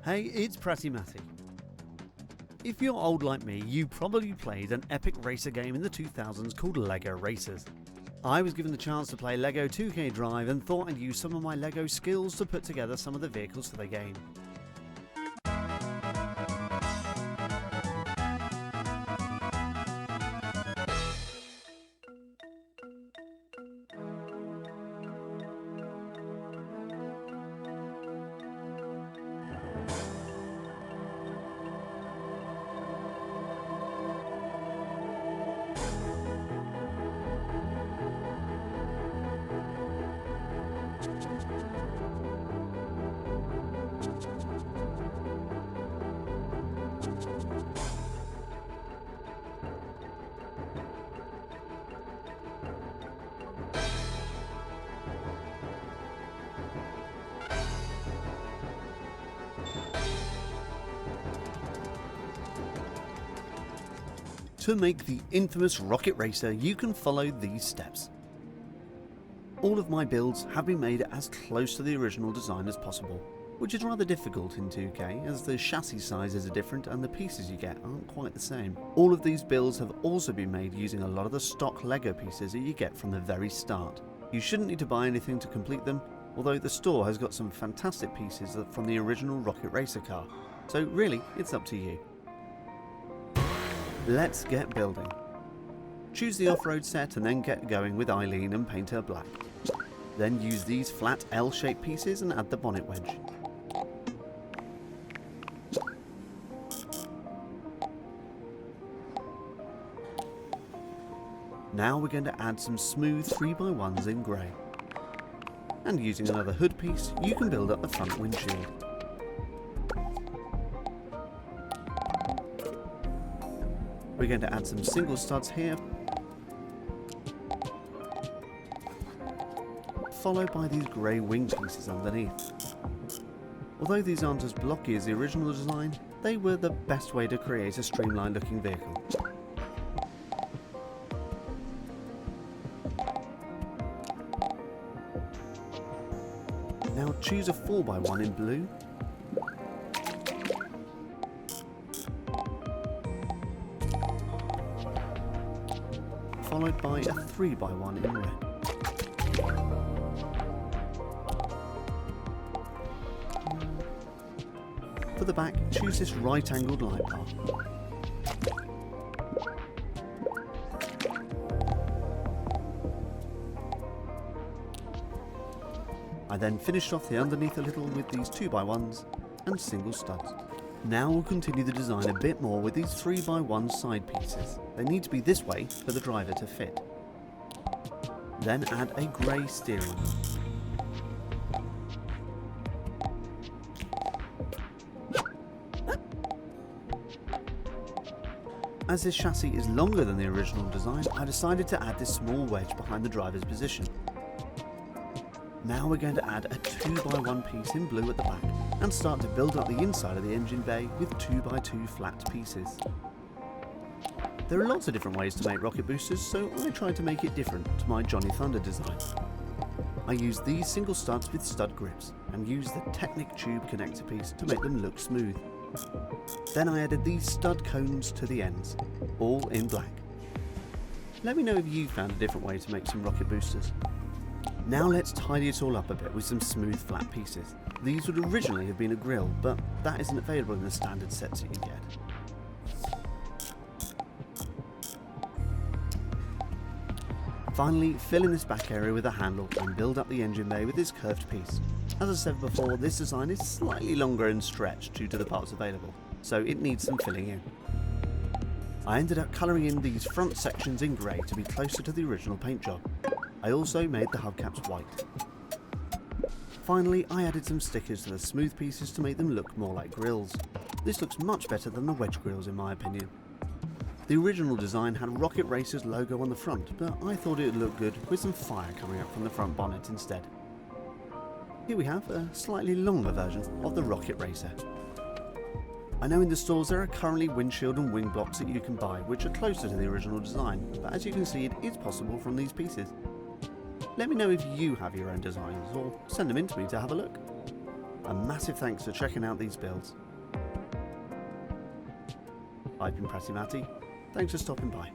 Hey, it's Pratty Matty. If you're old like me, you probably played an epic racer game in the 2000s called LEGO Racers. I was given the chance to play LEGO 2K Drive and thought I'd use some of my LEGO skills to put together some of the vehicles for the game. To make the infamous Rocket Racer, you can follow these steps. All of my builds have been made as close to the original design as possible, which is rather difficult in 2K as the chassis sizes are different and the pieces you get aren't quite the same. All of these builds have also been made using a lot of the stock LEGO pieces that you get from the very start. You shouldn't need to buy anything to complete them, although the store has got some fantastic pieces from the original Rocket Racer car, so really it's up to you. Let's get building. Choose the off-road set and then get going with Eileen and paint her black. Then use these flat L-shaped pieces and add the bonnet wedge. Now we're going to add some smooth 3x1s in grey. And using another hood piece, you can build up the front windshield. We're going to add some single studs here, followed by these grey wing pieces underneath. Although these aren't as blocky as the original design, they were the best way to create a streamlined looking vehicle. Now choose a 4x1 in blue, followed by a 3x1 in red. For the back, choose this right-angled light bar. I then finished off the underneath a little with these 2x1s and single studs. Now we'll continue the design a bit more with these 3x1 side pieces. They need to be this way for the driver to fit. Then add a grey steering wheel. As this chassis is longer than the original design, I decided to add this small wedge behind the driver's position. Now we're going to add a 2x1 piece in blue at the back and start to build up the inside of the engine bay with 2x2 flat pieces. There are lots of different ways to make rocket boosters, so I tried to make it different to my Johnny Thunder design. I used these single studs with stud grips and used the Technic tube connector piece to make them look smooth. Then I added these stud cones to the ends, all in black. Let me know if you found a different way to make some rocket boosters. Now let's tidy it all up a bit with some smooth flat pieces. These would originally have been a grille, but that isn't available in the standard sets that you get. Finally, fill in this back area with a handle and build up the engine bay with this curved piece. As I said before, this design is slightly longer and stretched due to the parts available, so it needs some filling in. I ended up colouring in these front sections in grey to be closer to the original paint job. I also made the hubcaps white. Finally, I added some stickers to the smooth pieces to make them look more like grills. This looks much better than the wedge grills in my opinion. The original design had Rocket Racer's logo on the front, but I thought it would look good with some fire coming up from the front bonnet instead. Here we have a slightly longer version of the Rocket Racer. I know in the stores there are currently windshield and wing blocks that you can buy which are closer to the original design, but as you can see it is possible from these pieces. Let me know if you have your own designs, or send them in to me to have a look. A massive thanks for checking out these builds. I've been Pratimati. Thanks for stopping by.